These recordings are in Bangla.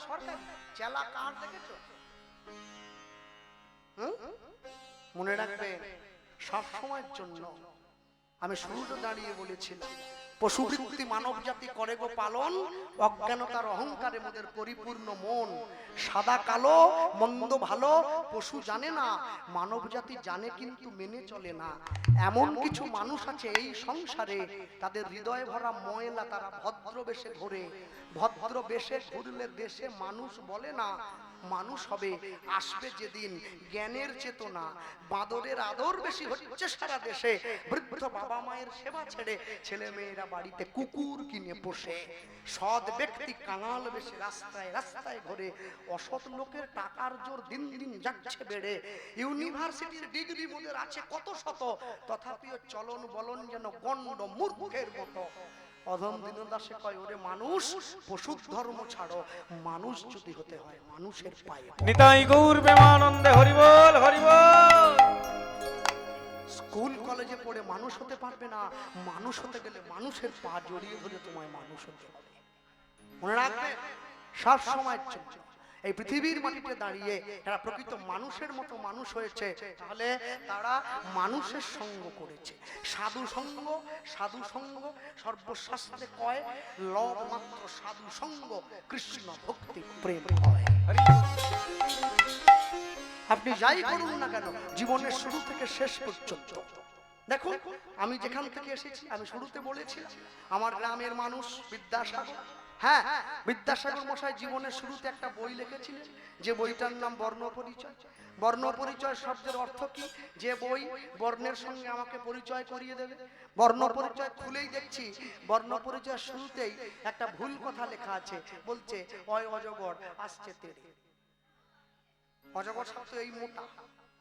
সরকারি চেলা কার দেখেছো? মনে রাখবে সব সময়ের জন্য আমি শুরুতে দাঁড়িয়ে বলেছিলাম, পশুবৃত্তি মানব জাতি করে গো পালন, অজ্ঞানতার অহংকারে মোদের পরিপূর্ণ মন। সাদা কালো মন্দ ভালো পশু জানে না, মানব জাতি জানে কিন্তু মেনে চলে না। এমন কিছু মানুষ আছে এই সংসারে, তাদের হৃদয়ে ভরা ময়লা, তারা ভদ্র বেশে ঘোরে। ভদ্র বেশে ঘুরলে দেশে মানুষ বলে না, মানুষ হবে। আসবে যেদিন জ্ঞানের চেতনা, বাঁদরের আদর বেশি হচ্ছে সারা দেশে। বৃদ্ধ বাবা মায়ের সেবা ছেড়ে ছেলে মেয়েরা বাড়িতে কুকুর কিনে পোষে। সৎ ব্যক্তি কাঙাল বেশি রাস্তায় রাস্তায় ঘোরে। অসৎ লোকের টাকার জোর দিন দিন যাচ্ছে বেড়ে। ইউনিভার্সিটির ডিগ্রি মোদের আছে কত শত, তথাপিও চলন বলন যেন গণ্ড মূর্খের মতো। অধম দীনদাসে কয়, ওরে মানুষ পশুর ধর্ম ছাড়ো, মানুষ যদি হতে হয় মানুষের পায়ে। নিতাই গৌর প্রেমানন্দে হরি বল হরি বল। স্কুল কলেজে পড়ে মানুষ হতে পারবে না, মানুষ হতে গেলে মানুষের পা জড়িয়ে ধরে তোমায় মানুষ হতে হবে। মনে রাখবে সব সময় এই পৃথিবীর মাটিতে দাঁড়িয়ে যারা প্রকৃত মানুষের মতো মানুষ হয়েছে, তাহলে তারা মানুষের সঙ্গ করেছে। সাধু সঙ্গ, সাধু সঙ্গ সর্বশাস্ত্রে কয়, লব মাত্র সাধু সঙ্গ কৃষ্ণ ভক্তি প্রেম হয়। আপনি যাই করুন না কেন জীবনের শুরু থেকে শেষ পর্যন্ত, দেখুন আমি যেখান থেকে এসেছি, আমি শুরুতে বলেছি আমার গ্রামের মানুষ বিদ্যাসাগর। হ্যাঁ, বিদ্যাসাগর মশাই জীবনের শুরুতে একটা বই লিখেছিলেন, যে বইটার নাম বর্ণ পরিচয়। বর্ণ পরিচয় শব্দের অর্থ কি? যে বই বর্ণের সঙ্গে আমাকে পরিচয় করিয়ে দেবে। বর্ণ পরিচয় খুলেই দেখছি বর্ণ পরিচয় শুরুতেই একটা ভুল কথা লেখা আছে, বলছে অয় অজগর আসছে তেড়ে। অজগর শব্দ এই মোটা,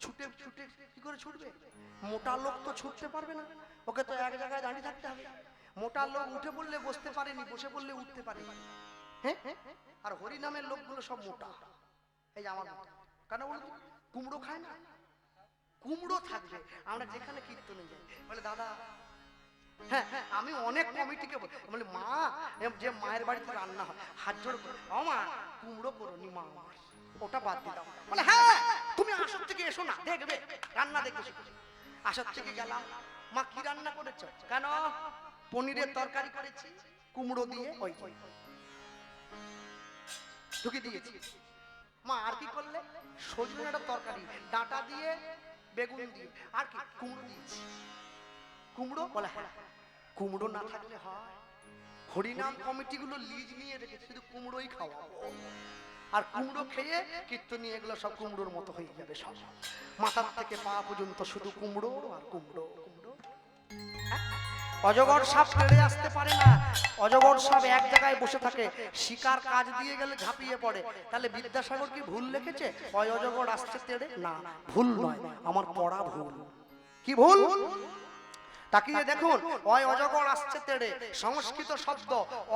ছুটে ছুটে কি করে ছুটবে? মোটা লোক তো ছুটতে পারবে না, ওকে তো এক জায়গায় দাঁড়িয়ে থাকতে হবে। মোটা লোক উঠে পড়লে বসতে পারেনি, বসে পড়লে উঠতে পারে। হ্যাঁ, আর হরি নামের লোকগুলো সব মোটা। এই আমার কেন বলতো, কুমড়ো খায় না, কুমড়ো থাকবে। আমরা যেখানে কীর্তনে যাই বলে দাদা, হ্যাঁ আমি অনেক কমিটিকে বলি, মা যে মায়ের বাড়িতে রান্না হয় হাত জোড় করে, ও মা কুমড়ো করো নি মা, ওটা বাদ দিয়ে দাও। বলে হ্যাঁ তুমি আসর থেকে এসো না, দেখবে রান্না দেখবে। আসর থেকে গেলাম, মা কি রান্না করেছো? কেন? পনিরের তরকারি করেছি কুমড়ো দিয়ে, ওই ঢুকে দিয়েছি। মা আর কি করলে? সজনের তরকারি, ডাঁটা দিয়ে বেগুন দিয়ে, আর কি? কুমড়ো দিয়েছি। কুমড়ো? বলে হ্যাঁ। কুমড়ো না থাকলে হয়? হরিনাম কমিটিগুলো লিজ নিয়ে রেখেছে, শুধু কুমড়োই খাওয়াবো। আর কুমড়ো খেয়ে কীর্তনী এগুলো সব কুমড়োর মতো হয়ে যাবে, সব মাথার থেকে পা পর্যন্ত শুধু কুমড়ো আর কুমড়ো কুমড়ো। অজগর সাপ তেড়ে আসতে পারে না, অজগর সাপ এক জায়গায় বসে থাকে, শিকার কাজ দিয়ে গেলে ঝাঁপিয়ে পড়ে। তাহলে বিদ্যাসাগর কি ভুল লিখেছে ওই অজগর আসছে তেড়ে? না, ভুল নয়, আমার পড়া ভুল। কি ভুল? তাকিয়ে দেখুন, ওই অজগর আসছে তেড়ে সংস্কৃত শব্দ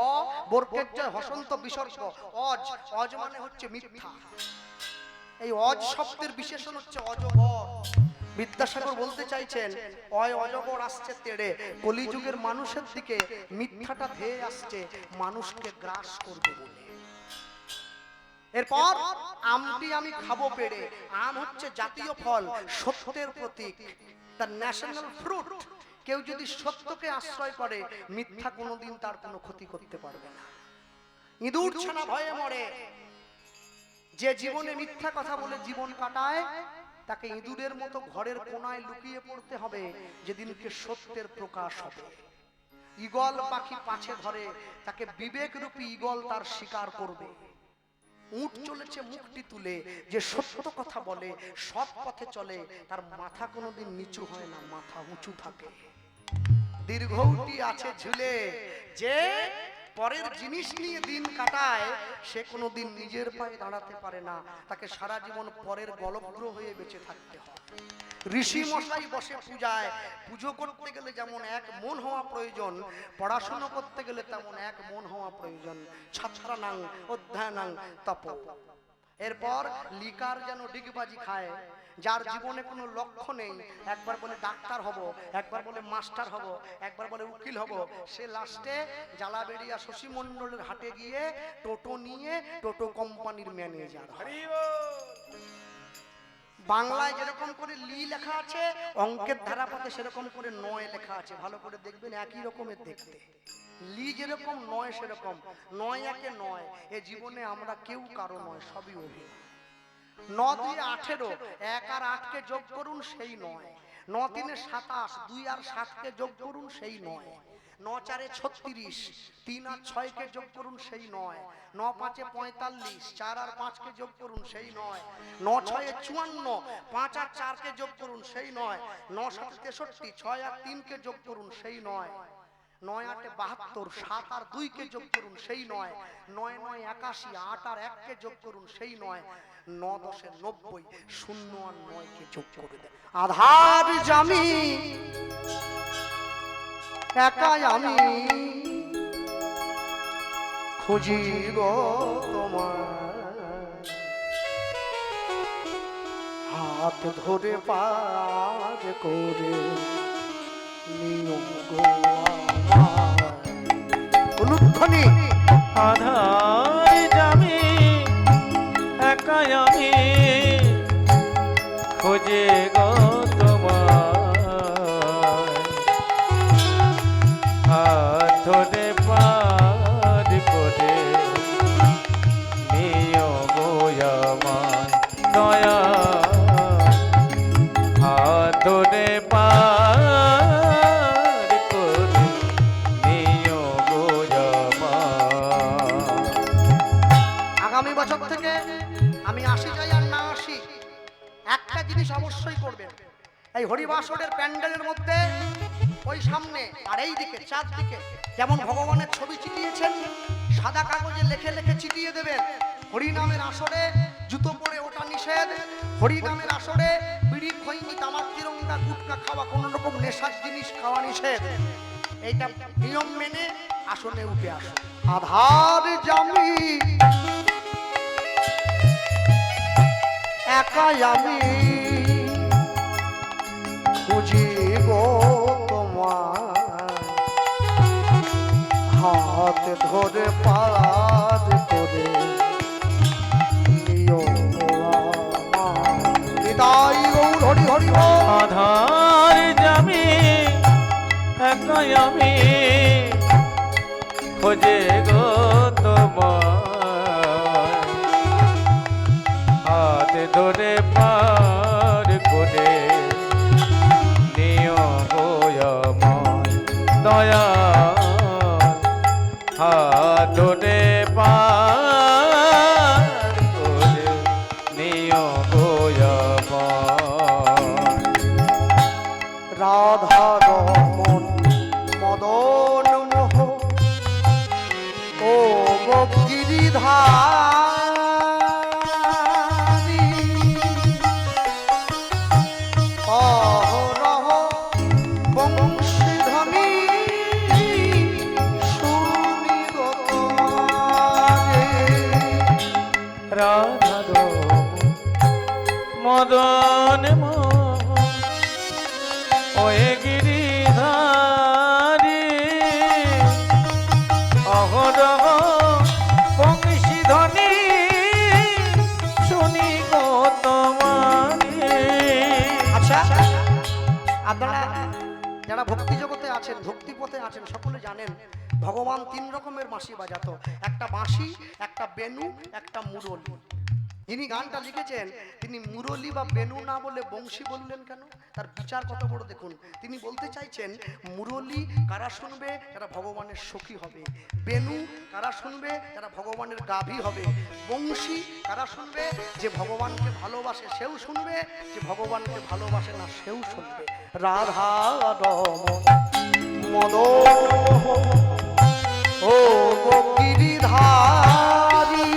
অ বর্গের জয় হসন্ত বিসর্গ, অজ, অজ মানে হচ্ছে মিথ্যা। এই অজ শব্দের বিশেষণ হচ্ছে অজগর। বিদ্যাসাগর বলতে চাইছেন ওই অজগর আসছে তেড়ে, কলিযুগের মানুষের দিকে মিথ্যাটা ধেয়ে আসছে মানুষকে গ্রাস করবে বলে। এরপর আমটি আমি খাবো পেড়ে। আম হচ্ছে জাতীয় ফল, সত্যের প্রতীক, দ্য ন্যাশনাল ফ্রুট। কেউ যদি সত্যকে আশ্রয় করে, মিথ্যা কোনোদিন তার কোনো ক্ষতি করতে পারবে না। ইঁদুর ছানা ভয়ে মরে। যে জীবনে মিথ্যা কথা বলে জীবন কাটায়, তাকে ইঁদুরের মতো ঘরের কোনায় লুকিয়ে পড়তে হবে যেদিনকে সত্যের প্রকাশ হবে। ঈগল পাখি পাছে ধরে, তাকে বিবেক রূপী ঈগল তার শিকার করবে। উট চলেছে মুখটি তুলে, যে সত্য কথা বলে সৎ পথে চলে, তার মাথা কোনোদিন নিচু হয় না, মাথা উঁচু থাকে। দীর্ঘটি আছে ঝুলে, যে পরের জিনিস নিয়ে দিন কাটায়, সে কোনোদিন নিজের পায়ে দাঁড়াতে পারে না, তাকে সারা জীবন পরের গলগ্র হয়ে বেঁচে থাকতে হয়। ঋষি মশাই বসে পূজায়, পুজো করতে গেলে যেমন এক মন হওয়া প্রয়োজন, পড়াশোনা করতে গেলে তেমন এক মন হওয়া প্রয়োজন। ছাত্রানাং অধ্যয়নাং তপ। এরপর লিকার যেন ডিগবাজি খায়, যার জীবনে কোনো লক্ষ্য নেই, একবার বলে ডাক্তার হব, একবার বলে মাস্টার হব, একবার বলে উকিল হব, সে লাস্টে জালাবেড়িয়া শশী মণ্ডলের হাটে গিয়ে টোটো নিয়ে টোটো কোম্পানির ম্যানেজার হয়। হরি বল। বাংলায় যেরকম করে লি লেখা আছে, অঙ্কের ধারাপাতে সেরকম করে নয় লেখা আছে। ভালো করে দেখবেন, একই রকমের দেখতে। লি যেরকম নয় সেরকম, নয় একে নয়। এ জীবনে আমরা কেউ কারো নয়, সবই অভিনয়। 9 দিয়ে 18, 1 আর 8কে যোগ করুন সেই নয়। 9 3 27, 2 আর 7কে যোগ করুন সেই নয়। 9 4 36, 3 আর 6কে যোগ করুন সেই নয়। 9 5 45, 4 আর 5কে যোগ করুন সেই নয়। 9 6 54, 5 আর 4কে যোগ করুন সেই নয়। 9 7 63, 6 আর 3কে যোগ করুন সেই নয়। 9 8 72, 7 আর 2কে যোগ করুন সেই নয়। 9 9 81, 8 আর 1কে যোগ করুন সেই নয়। 9 10 90, 0 আর 9কে যোগ করে দেন। আধার জামি একাই আমি খুঁজি গো তোমার, হাত ধরে পার করে নিও গো আমার। অনুধ্বনি আধার জামি একাই আমি খুঁজে গো তোমার, হাত ধরে পার করে নিও গো আমার দয়া, হাত ধরে পার করে নিও গো আমার। আগামী বছর থেকে আমি আসি যাই আর না আসি, একটা জিনিস অবশ্যই করবেন। এই হরিবাসরের প্যান্ডেলের মধ্যে ওই সামনে আর এই দিকে চারদিকে যেমন ভগবানের ছবি চিটিয়েছেন, সাদা কাগজে লেখে লেখে চিটিয়ে দেবেন। হরিনামের আসরে জুতো পরে ওটা নিষেধ। হরিনামের আসরে বিড়ি খৈনি তামাক তিরঙ্গা গুটকা খাওয়া, কোন রকম নেশার জিনিস খাওয়া নিষেধ। এইটা নিয়ম মেনে আসনে উঠে আসো। আধার জামি একাই আমি খুঁজি গো তোমার, হাত ধরে পার করে নিও আমার। নিতাই গৌর হরি হরি বল। আধার জামি একাই আমি খোঁজে গো তোমার, হাত ধরে পার করে নিও গো আমার দয়া, হাত ধরে পার করে নিও গো আমার। রাধা রমন মদন মোহ ও গিরিধারী, অহরহ বংশীধ্বনি শুনি গো তোমারে। রাধা মদন মোহন ওয়ে গিরিধারী, অহরহ বংশীধ্বনি শুনি গো তোমারে। আচ্ছা, আপনারা যারা ভক্তি জগতে আছেন, ভক্তি পথে আছেন, সকলে জানেন ভগবান 3 রকমের বাঁশি বাজাতো। একটা বাঁশি, একটা বেনু, একটা মুরলি। যিনি গানটা লিখেছেন তিনি মুরলি বা বেনু না বলে বংশী বললেন কেন? তার বিচার কত বড় দেখুন। তিনি বলতে চাইছেন মুরলি কারা শুনবে? যারা ভগবানের সখী হবে। বেনু কারা শুনবে? যারা ভগবানের গাভী হবে। বংশী কারা শুনবে? যে ভগবানকে ভালোবাসে সেও শুনবে, যে ভগবানকে ভালোবাসে না সেও শুনবে। রাধা রমন মদন ও গিরিধারী,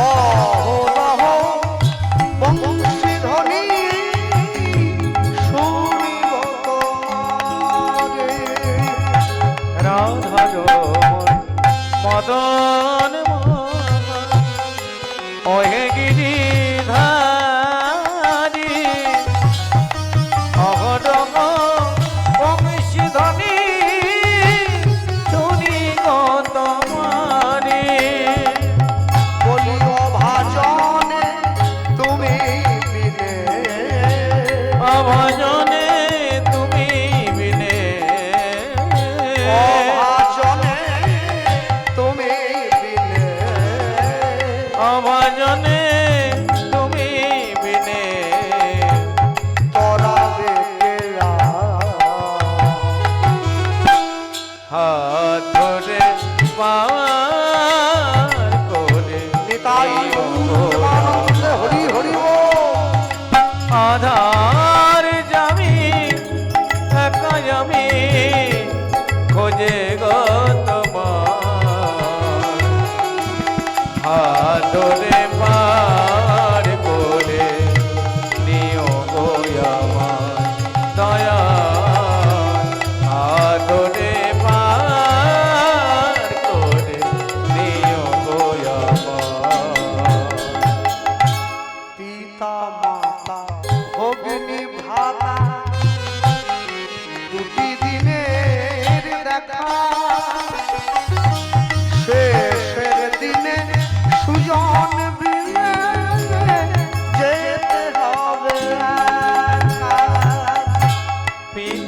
অহরহ বংশীধ্বনি শুনিব তোমারে। রাধা মদন মোহন ওহে গিরিধারী,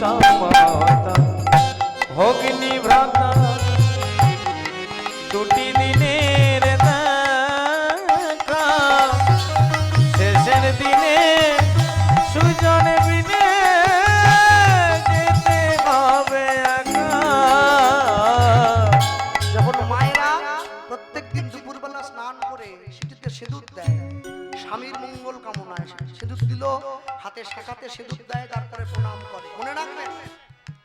পিতা মাতা ভগ্নি ভ্রাতা দুটি দিনের দেখা শেষের দিনে সুজন বিনে যেতে হবে একা। যখন মায়েরা প্রত্যেকদিন দুপুরবেলা স্নান করে সিঁথিতে সিঁদুর দেয় স্বামীর মঙ্গল কামনায়, সিঁদুর দিল হাতে শাখাতে সিঁদুর দেয়, তারপরে প্রণাম করে। মনে রাখবেন,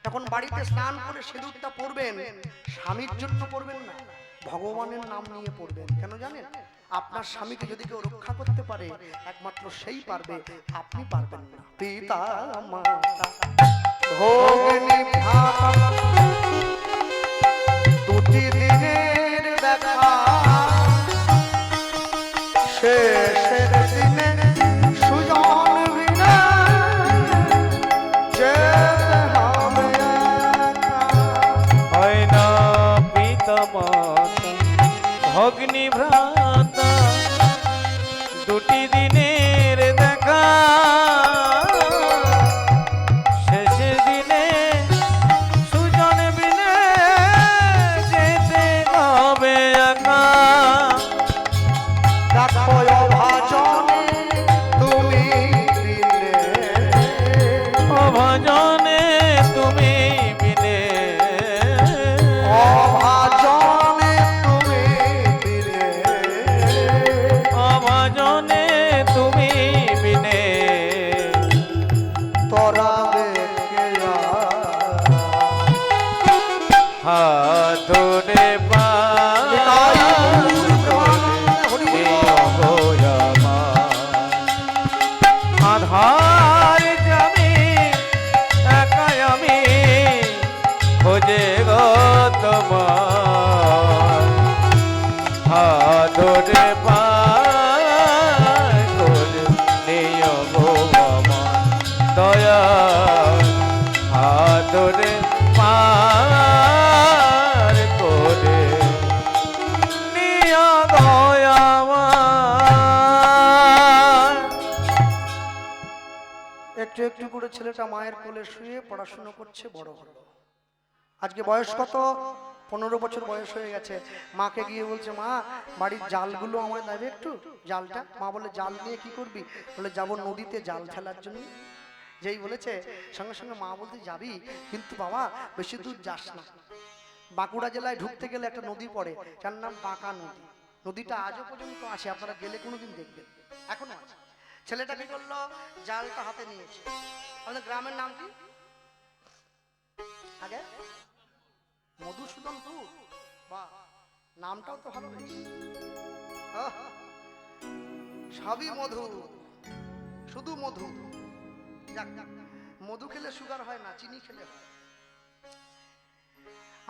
যখন বাড়িতে স্নান করে সিঁদুরটা পরবেন স্বামীর জন্য পরবেন না, ভগবানের নাম নিয়ে পড়বেন। কেন জানেন? আপনার স্বামীকে যদি কেউ রক্ষা করতে পারে একমাত্র সেই পারবে, আপনি পারবেন না। পিতা মাতা ভগ্নি ভ্রাতা দুটি দিনের দেখা শেষের দিনে সুজন বিনা যেতে হবে একা। হয় না পিতা মাতা ভগ্নি ভ্রাতা দুটি দিনের দেখা শেষের দিনে সুজন বিনে যেতে হবে একা। দেখো অভাজনে তুমি দিনে, অভাজনে তুমি বিনে, অভাজনে তুমি দিনে, অভাজনে তুমি বিনে তরাবে কে হাত ধরে আধার জামি একাই আমি খোঁজে গো তোমার হাত ধরে পায় করে নিও গো আমার দয়া হাত ধরে পার করে নিও দয়া আমার। একটু একটু করে ছেলেটা মায়ের কোলে শুয়ে পড়াশোনা করছে, বড় হলো। আজকে বয়স কত? 15 বছর বয়স হয়ে গেছে। মাকে গিয়ে বলছে, মা বাড়ির জালগুলো আমায় দেবে একটু, জালটা। মা বলে, জাল নিয়ে কি করবি? বলে, যাবো নদীতে জাল ফেলার জন্য। যেই বলেছে সঙ্গে সঙ্গে মা বলতে, যাবি কিন্তু বাবা বেশি দূর যাস না। বাঁকুড়া জেলায় ঢুকতে গেলে একটা নদী পড়ে, যার নাম বাঁকা নদী। নদীটা আজও পর্যন্ত আছে, আপনারা গেলে কোনোদিন দেখবেন, এখনো আছে। ছেলেটা কি করলো? জালটা হাতে নিয়েছে। আমাদের গ্রামের নাম কি আগে? মধুসূদনপুর। বাহ, নামটাও তো ভালো বেশ। আহ, সবই মধু, শুধু মধু। যাক, মধু খেলে সুগার হয় না, চিনি খেলে হয়।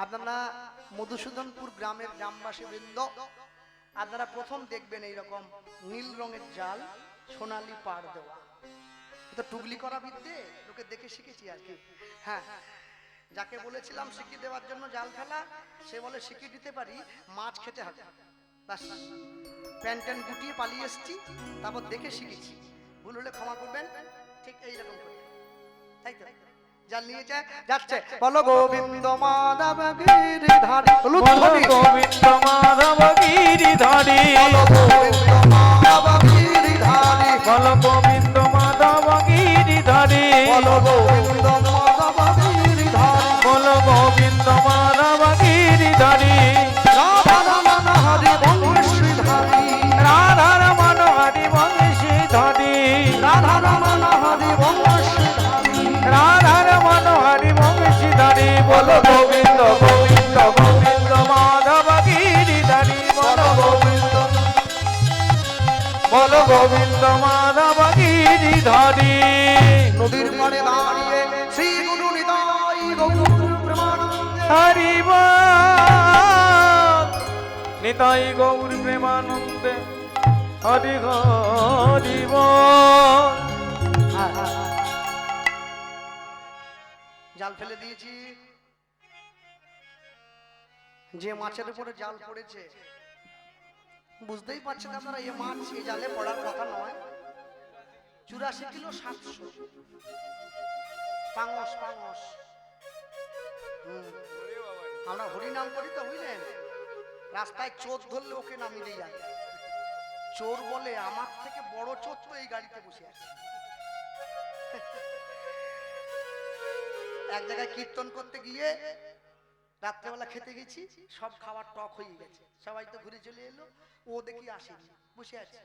আপনারা মধুসূদনপুর গ্রামের গ্রামবাসী বৃন্দ, আপনারা প্রথম দেখবেন এইরকম নীল রঙের জাল, সোনালি পাড় দেওয়া। তো টুগলি করা বিদ্যে লোকে দেখে শিখেছি আর কি। হ্যাঁ, যাকে বলেছিলাম শিখি দেওয়ার জন্য জাল ফেলা, সে বলে শিখি দিতে পারি, মাছ খেতে হবে। ব্যাস, প্যান্ট ট্যান্ট গুটিয়ে পালিয়ে এসছি, তারপর দেখে শিখেছি। ভুল হলে ক্ষমা করবেন। ঠিক এইরকম করে, তাই তো? জাল নিয়ে যাচ্ছে, বলো গোবিন্দ মাধব গিরিধারী, বলো গোবিন্দ মাধব গিরিধারী, বলো গোবিন্দ মাধব গিরিধারী, বলো গোবিন্দ মাধব গিরিধারী, বলো গোবিন্দ মাধব গিরিধারী, বলো গোবিন্দ মাধব গিরিধারী, রাধা রমণ হরি বংশীধারী, রাধা রমণ হরি বংশীধারী, রাধা রমণ হরি বংশীধারী, রাধা রমণ হরি বংশীধারী, বলো গোবিন্দ গোবিন্দ গোবিন্দ মাধব গিরিধারী, বলো গোবিন্দ, বলো গোবিন্দ মাধব গিরিধারী। নদীর পাড়ে দাঁড়িয়ে শ্রী গুরু নিতাই গৌর প্রেমানন্দে হরি বল, নিতাই গৌর প্রেমানন্দে হরি হরি বল। জাল ফেলে দিয়েছি। যে মাছের উপরে জাল পড়েছে বুঝতেই পারছেন আপনারা, এই মাছ এই জালে পড়ার কথা নয়। 84 কিলো 700। পাঙস পাঙস। আমরা হরিনাম করি তো, বুঝলেন? রাস্তায় চোর ধরলে ওকে নামিয়ে যায়। চোর বলে আমার থেকে বড় চোর তো এই গাড়িতে বসে আছে। এক জায়গায় কীর্তন করতে গিয়ে রাত্রেবেলা খেতে গেছি, সব খাবার টক হয়ে গেছে, সবাই তো ঘুরে চলে এলো, ও দেখি আসেনি, বসে আছে।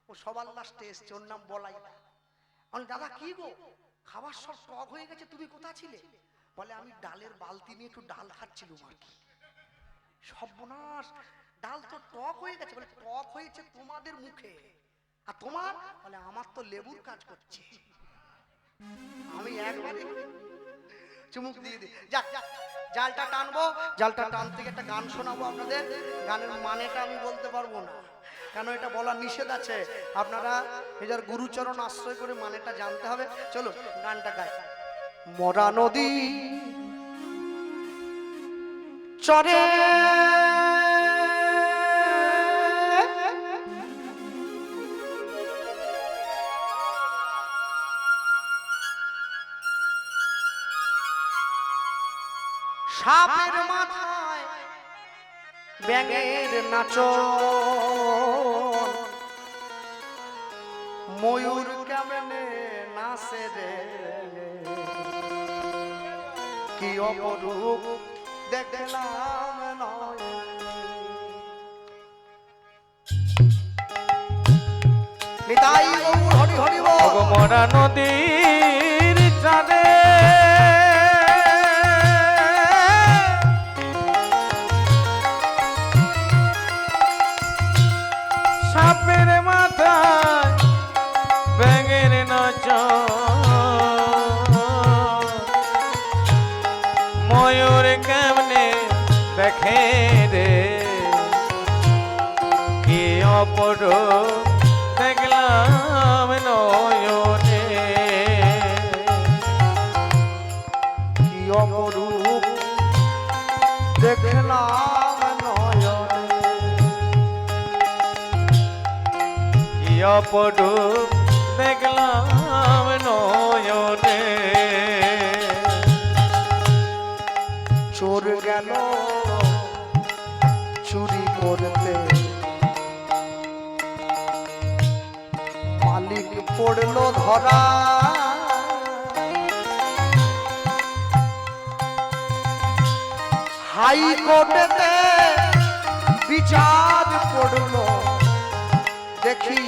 ও সবার লাস্টে এসছে, ওর নাম বলাই। আমি, দাদা কি গো, খাবার সব টক হয়ে গেছে, তুমি কোথা ছিলে? বলে আমি ডালের বালতি নিয়ে একটু ডাল খাচ্ছিলাম আর কি। সর্বনাশ, ডাল তো টক হয়ে গেছে। বলে টক হয়েছে তোমাদের মুখে, আর তোমার? বলে আমার তো লেবুর কাজ করছে। আমি একবারে চুমুক দিয়ে দিই। যাক, জালটা টানবো, জালটা টানতে গিয়ে একটা গান শোনাবো আপনাদের। গানের মানেটা আমি বলতে পারবো না, কেন এটা বলা নিষেধ আছে। আপনারা নিজের গুরুচরণ আশ্রয় করে মানেটা জানতে হবে। চলো গানটা গাই। মরা নদী চরে সাপের মাথায় ব্যাঙের নাচন, ময়ূর কেমনে নাচে রে, কি অপরূপ দেখলাম নয়। নিতাই গৌর হরি হরি বল। মরা নদীর চাঁদে সাপের মাথায় ব্যাঙের নাচন, ময়ূর কেমনে দেখে রে, কি অপরূপ দেখলাম নয়নে, কি অপরূপ দেখলাম নয়নে, কি অপরূপ দেখলাম নয়নে। চোর গেল চুরি করতে, মালিক পড়লো ধরা, হাইকোর্টেতে বিচার পড়লো, দেখি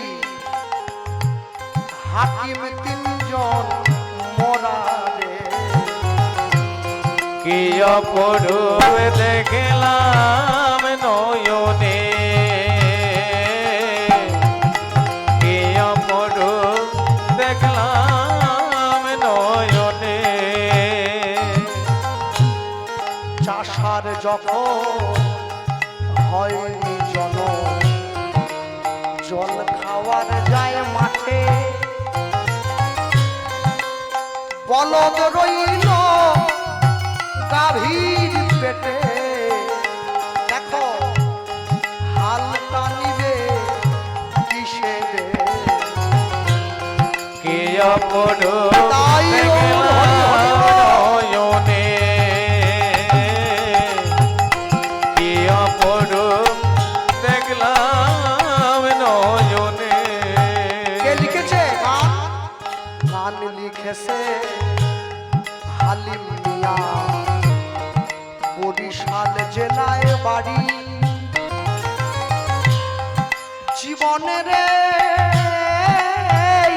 হাকিম তিনজন মরা রে, কি অপরূপ দেখলাম নয়নে, কি অপরূপ দেখলাম নয়নে। চাষার যখন হয়নি জন, জল খাওয়ার যায় মাঠে, বলদ রইল গাভীর পেটে, দেখো হাল টানিবে কিসে রে, কি অপরূপ তাই দেখলাম নয়নে, কি অপরূপ দেখলাম নয়নে। কে লিখেছে গান? গান লিখেছে হালিম মিয়া, বরিশাল জেলায় বাড়ি। জীবনের এই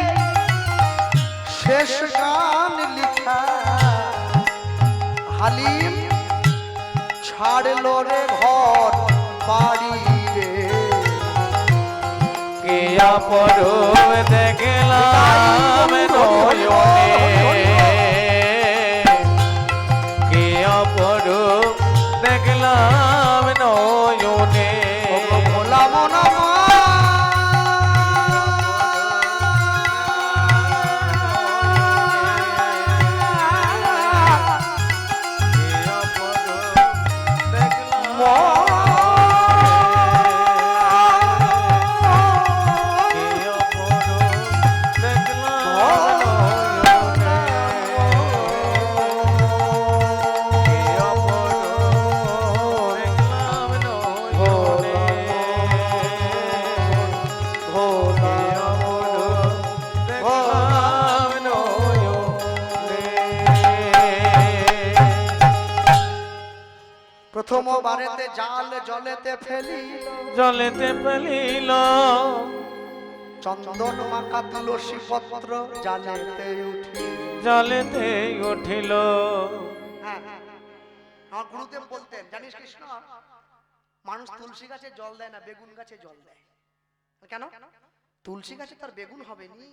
শেষ গান লিখা, হালিম ছাড়লো রে ঘর বাড়ি রে, কি অপরূপ দেখলাম নয়নে, কি অপরূপ দেখলাম নয়নে। ভোলা মনা প্রথমবারেতে জাল জলেতে ফেলিল, জলেতে ফেলিল, চন্দন মাখা তুলসী পত্র জালেতে উঠিল। জলেতে উঠিল। হ্যাঁ, আমার গুরুদেব বলতেন, জানিস কৃষ্ণ, মানুষ তুলসী গাছে জল দেয় না, বেগুন গাছে জল দেয়। কেন? তুলসী গাছে তার বেগুন হবে নি,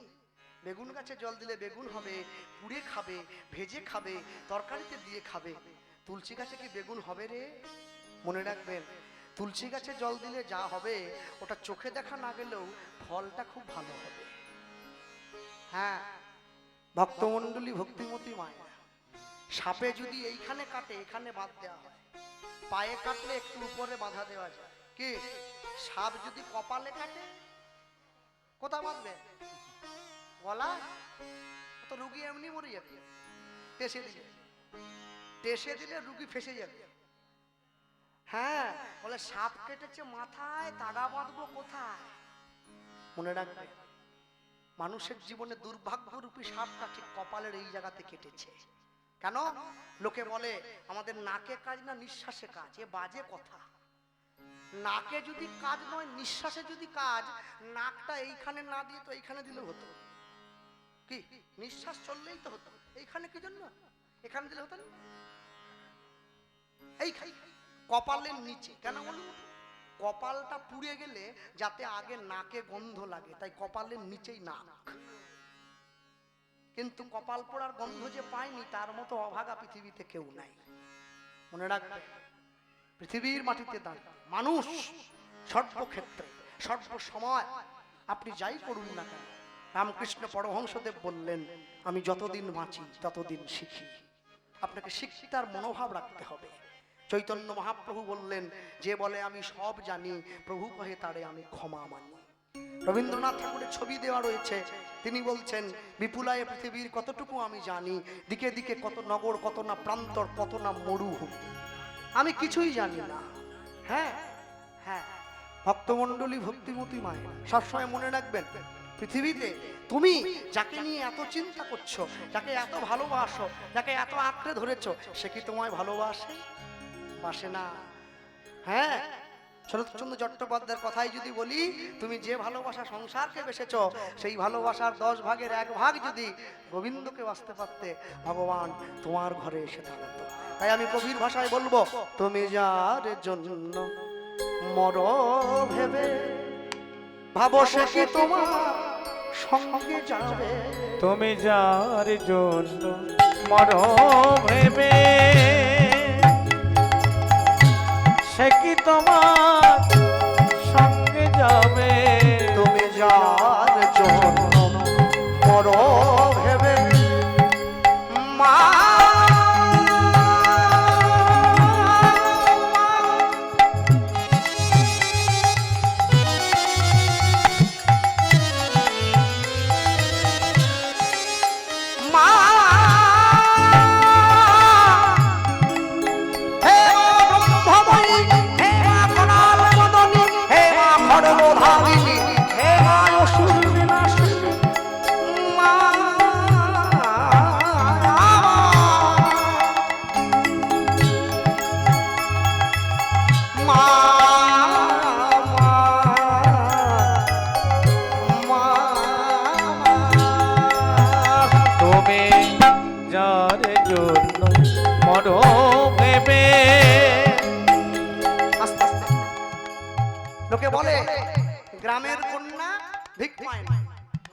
বেগুন গাছে জল দিলে বেগুন হবে, পুড়ে খাবে, ভেজে খাবে, তরকারিতে দিয়ে খাবে। তুলসী গাছে কি বেগুন হবে রে? মনে রাখবেন, তুলসী গাছে জল দিলে যা হবে ওটা চোখে দেখা না গেলেও ফলটা খুব ভালো হবে। হ্যাঁ, ভক্তমণ্ডলী, ভক্তিমতী মায়া, সাপে যদি এইখানে কাটে এখানে বাঁধ দেওয়া হয়, পায়ে কাটলে একটু উপরে বাঁধা দেওয়া যায়। কি সাপ যদি কপালে কাটে কোথা বাঁধবে? গলা? তো রুগী এমনি মরে যাবে। টেসে দিলে রুগী ফেসে যাবে। হ্যাঁ, বলে সাপ কেটেছে মাথায়, তাগা বাঁধবো কোথায়? মনে রাখবে, মানুষের জীবনে দুর্ভাগ্যরূপী সাপটা ঠিক কপালের এই জায়গাতে কেটেছে। কেন? লোকে বলে আমাদের নাকে কাজ না নিঃশ্বাসে কাজ। এ বাজে কথা। নাকে যদি কাজ নয়, নিঃশ্বাসে যদি কাজ, নাকটা এইখানে না দিয়ে তো এইখানে দিলে হতো। কি নিঃশ্বাস চললেই তো হতো, এইখানে কি জন্য এখানে দিলে হতো না? এই কপালের নিচে কেন বলুন? কপালটা পুড়ে গেলে যাতে আগে নাকে গন্ধ লাগে, তাই কপালের নিচেই নাক। কিন্তু কপাল পোড়ার গন্ধ যে পায়নি তার মতো অভাগা পৃথিবীতে কেউ নাই। মনে রাখবে, পৃথিবীর মাটিতে দাঁড়িয়ে মানুষ সর্বক্ষেত্রে সর্বসময় আপনি যাই করুন না কেন, রামকৃষ্ণ পরমহংসদেব বললেন, আমি যতদিন বাঁচি ততদিন শিখি। আপনাকে শিক্ষিতার মনোভাব রাখতে হবে। চৈতন্য মহাপ্রভু বললেন, যে বলে আমি সব জানি, প্রভু কহে তারে আমি ক্ষমা মানি। রবীন্দ্রনাথ ঠাকুরের ছবি দেওয়া রয়েছে, তিনি বলছেন, বিপুলায় পৃথিবীর কতটুকু আমি জানি, দিকে দিকে কত নগর, কত না প্রান্তর, কত না মরুভূমি, আমি কিছুই জানি না। হ্যাঁ হ্যাঁ, ভক্তমণ্ডলী, ভক্তিমতী মায়ের সবসময় মনে রাখবেন, পৃথিবীতে তুমি যাকে নিয়ে এত চিন্তা করছো, যাকে এত ভালোবাসো, যাকে এত আঁকড়ে ধরেছো, সে কি তোমায় ভালোবাসে? বাসে না। হ্যাঁ, শরৎচন্দ্র চট্টোপাধ্যায়ের কথাই যদি বলি, তুমি যে ভালোবাসা সংসারকে বেসেছ, সেই ভালোবাসার 10 ভাগের 1 ভাগ যদি গোবিন্দকে বাঁচতে পারতে, ভগবান তোমার ঘরে এসে দাঁড়াতো। তাই আমি কবির ভাষায় বলবো, তুমি যার জন্য মর ভেবে, ভাবো সে কি তোমার সঙ্গে যাবে। তুমি যার জন্য মর ভেবে, সে কি তোমার সঙ্গে যাবে। তুমি যার জন্য মর ভেবে, মা লোকে বলে গ্রামের কন্যা ভিক পায় না,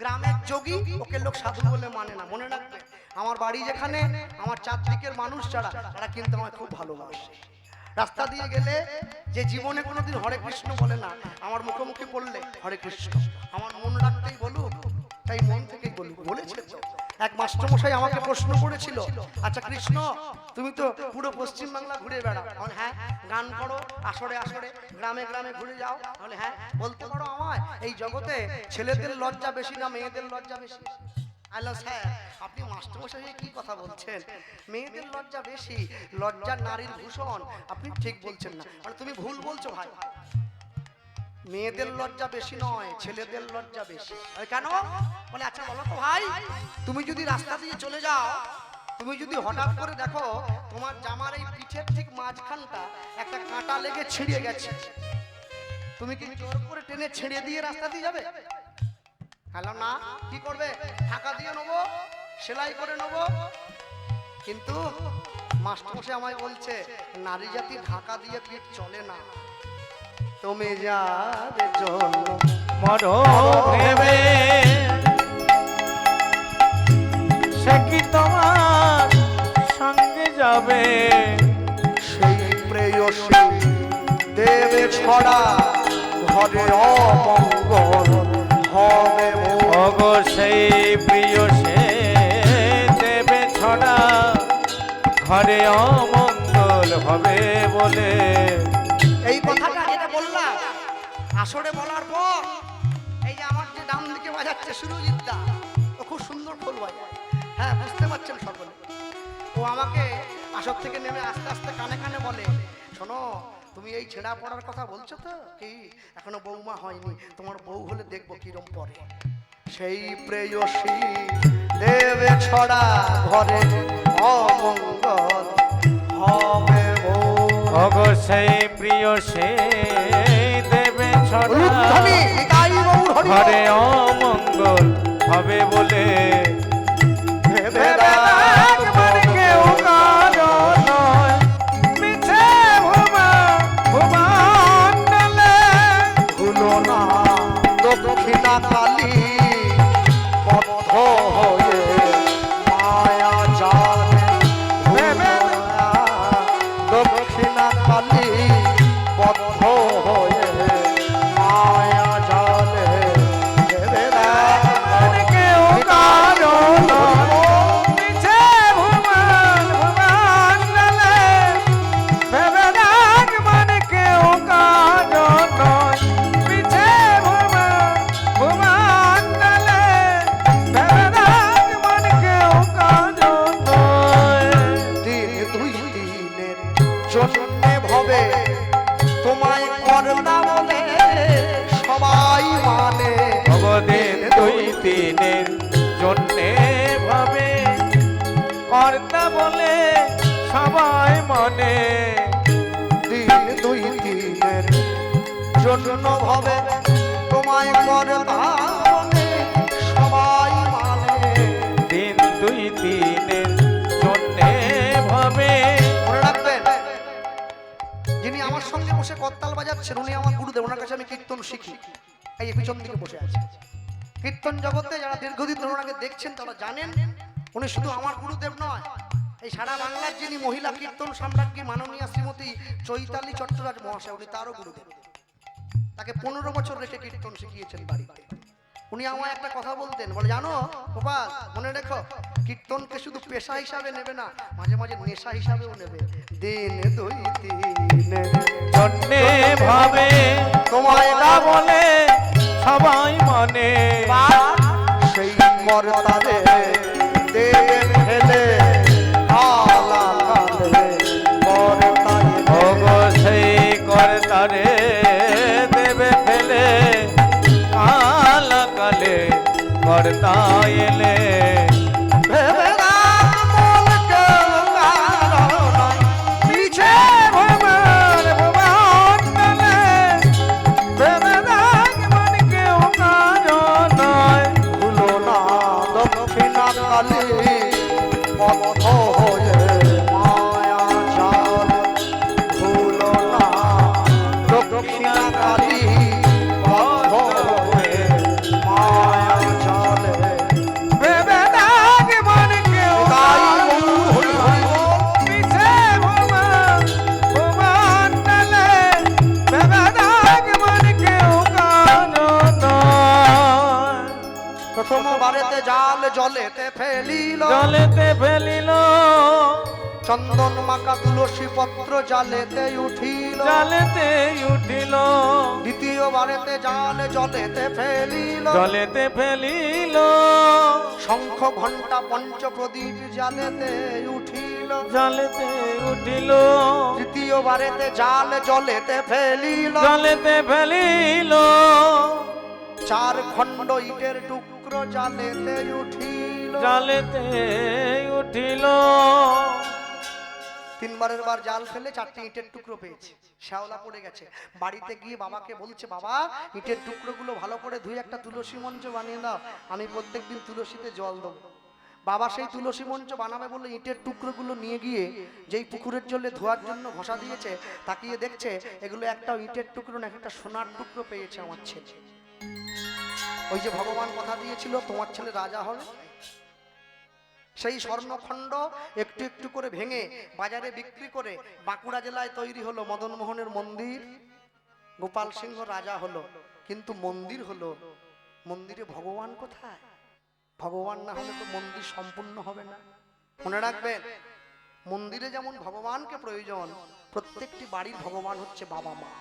গ্রামের যোগী ওকে লোক সাধু বলে মানে না। মনে রাখবে, আমার বাড়ি যেখানে, আমার চারদিকের মানুষ যারা, তারা কিন্তু আমায় খুব ভালোবাসে। রাস্তা দিয়ে গেলে যে জীবনে কোনোদিন হরে কৃষ্ণ বলে না, আমার মুখোমুখি পড়লে হরে কৃষ্ণ, আমার মন রাখতেই বলুক, তাই মন থেকেই বলুক। বলেছে তো, এক মাস্টারমশাই আমাকে প্রশ্ন করেছিল, আচ্ছা কৃষ্ণ, তুমি তো পুরো পশ্চিম বাংলা ঘুরে বেড়াও। হ্যাঁ, গান করো, আসরে আসরে গ্রামে গ্রামে ঘুরে যাও। তাহলে হ্যাঁ, বলতে পারো আমায় এই জগতে ছেলেদের লজ্জা বেশি না মেয়েদের লজ্জা বেশি? আলো স্যার, আপনি মাস্টারমশাই কি কথা বলছেন? মেয়েদের লজ্জা বেশি, লজ্জা নারীর ভূষণ। আপনি ঠিক বলছেন না, মানে তুমি ভুল বলছো ভাই। মেয়েদের লজ্জা বেশি নয়, ছেলেদের লজ্জা বেশি। কেন? বলে আচ্ছা বলো তো ভাই, তুমি যদি রাস্তা দিয়ে চলে যাও, তুমি যদি হঠাৎ করে দেখো তোমার জামার এই পিঠের ঠিক মাঝখানটা একটা কাঁটা লেগে ছিঁড়ে গেছে, তুমি কি জোর করে টেনে ছেড়ে দিয়ে রাস্তা দিয়ে যাবে? হ্যালো না, কি করবে? টাকা দিয়ে নেবো, সেলাই করে নেবো। কিন্তু মাস্টারমশাই আমায় বলছে নারী জাতি ঢাকা দিয়ে পিঠ চলে না। তুমি যাবে জন্য মরো ভেবে সে কি তোমার সঙ্গে যাবে? সেই প্রেয়সী দেবে ছড়া ঘরে অমঙ্গল হবে মোর। ওগো সেই প্রিয় সে দেবে ছড়া ঘরে অমঙ্গল হবে বলে। এই কথাটা যেটা বললাম আসরে বলার পর এই যে আমার যে ডান দিকে বাজাচ্ছে সুরজিৎ দা, ও খুব সুন্দর খোল বাজায়। হ্যাঁ, বুঝতে পারছেন সকলে। ও আমাকে আসর থেকে নেমে আস্তে আস্তে কানে কানে বলে, শোনো তুমি এই ছেঁড়া পড়ার কথা বলছো তো, কি এখনো বৌমা হয়নি, তোমার বউ হলে দেখবো কিরম পরে। সেই প্রেয়সী দেবে ছড়া ঘরে অমঙ্গল হবে মোর। ওগো সেই প্রিয় সে দেবে ছড়া রূপধনী নিতাই গৌর হরি ঘরে অমঙ্গল হবে বলে। ভেবে ভেবে রাখ মানে কেউ কারো নয়, মিছে ভুবন ভুলো না দক্ষিণা কালী বদ্ধ হয়ে মায়া জালে। ভেবে না দক্ষিণা কালী বদ্ধ হয়ে মায়া জালে। ভেবে না মানে কেউ কারো নয়, মিছে ভুবন ভেবে রাখ মানে কেউ কারো নয়, মিছে ভুবন ভেবে রাখ মানে কেউ কারো নয়। দিন দুই দিনের জন্যে ভবে তোমায় করতা বলে সবাই মানে। ভগদিন দুই তিনের জন্যে ভাবে কর্তা বলে সবাই মনে। দিন দুই দিনের জন্য ভবে তোমায় করতা বলে সবাই মানে। দিন দুই তিনের জন্যে ভাবে। মনে রাখবেন, যিনি আমার সঙ্গে বসে করতাল বাজাচ্ছেন উনি আমার গুরুদেব, ওনার কাছে আমি কীর্তন শিখি। এই পিছন দিকে বসে আছে। কীর্তন জগতে যারা দীর্ঘদিন ধরে ওনাকে দেখছেন তারা জানেন উনি শুধু আমার গুরুদেব নয়, এই সারা বাংলার যিনি মহিলা কীর্তন সম্রাজ্ঞী মাননীয়া শ্রীমতী চৈতালি চট্টরাজ মহাশয়, উনি তারও গুরুদেব। তাকে 15 বছর রেখে কীর্তন শিখিয়েছেন বাড়িতে। উনি আমায় একটা কথা বলতেন, বলে জানো গোপাল, মনে রেখো কীর্তনকে শুধু পেশা হিসাবে নেবে না, মাঝে মাঝে নেশা হিসাবেও নেবে। দিন দুই তিনের জন্যে ভাবে তোমায় তা বলে সবাই মানে। সেই কর্তারে দেবে ফেলে আলা কালে কর্তায়। ওগো সেই কর্তারে দেবে ফেলে কালে কর্তা এলে। ভেবে রাখ মন কেউ কারো নয়, পিছে ভুবন ভেবে রাখ মানে কেউ কারো নয়। ভুলো না দক্ষিণা কালী বদ্ধ হয়ে মায়া জাল। ভুলো না দক্ষিণা কালী বদ্ধ হয়ে মায়া জালে। ভেবে রাখ মানে কেউ তাই কারো হরি হরি বল। পিছে ভুবন ভেবে রাখ মানে কেউ কারো নয়। প্রথমবারেতে জাল জলেতে ফেলিল, জলেতে ফেলিল চন্দন মাকা তুলসী পত্র জালেতে উঠিল। জলেতে উঠিল দ্বিতীয়বারেতে জাল জলেতে ফেলিল, জলেতে ফেলিল শঙ্খ ঘণ্টা পঞ্চ প্রদীপ জালেতে উঠিল। জলেতে উঠিল তৃতীয়বারেতে জাল জলেতে ফেলিল, জলেতে ফেলিল চার খণ্ড ইটের টুকরো জালেতে উঠিল। জালেতে উঠিল। তিনবারের বার জাল ফেলে 4টে ইটের টুকরো পেয়েছে, শ্যাওলা পড়ে গেছে। বাড়িতে গিয়ে বাবাকে বলছে, বাবা ইটের টুকরোগুলো ভালো করে ধুয়ে একটা তুলসী মঞ্চ বানিয়ে দাও, আমি প্রত্যেকদিন তুলসীতে জল দেবো। বাবা সেই তুলসী মঞ্চ বানাবে বলে ইটের টুকরোগুলো নিয়ে গিয়ে যেই পুকুরের জলে ধোয়ার জন্য ঘষা দিয়েছে, তাকিয়ে দেখছে এগুলো একটা ইটের টুকরো না, একটা সোনার টুকরো পেয়েছে আমার ছেলে। ওই যে ভগবান কথা দিয়েছিল তোমার ছেলে রাজা হবে, সেই স্বর্ণখণ্ড একটু একটু করে ভেঙে বাজারে বিক্রি করে বাঁকুড়া জেলায় তৈরি হলো মদন মোহনের মন্দির। গোপাল সিংহ রাজা হলো, কিন্তু মন্দির হলো, মন্দিরে ভগবান কোথায়? ভগবান না হলে তো মন্দির সম্পূর্ণ হবে না। মনে রাখবেন, মন্দিরে যেমন ভগবানকে প্রয়োজন, প্রত্যেকটি বাড়ির ভগবান হচ্ছে বাবা মা।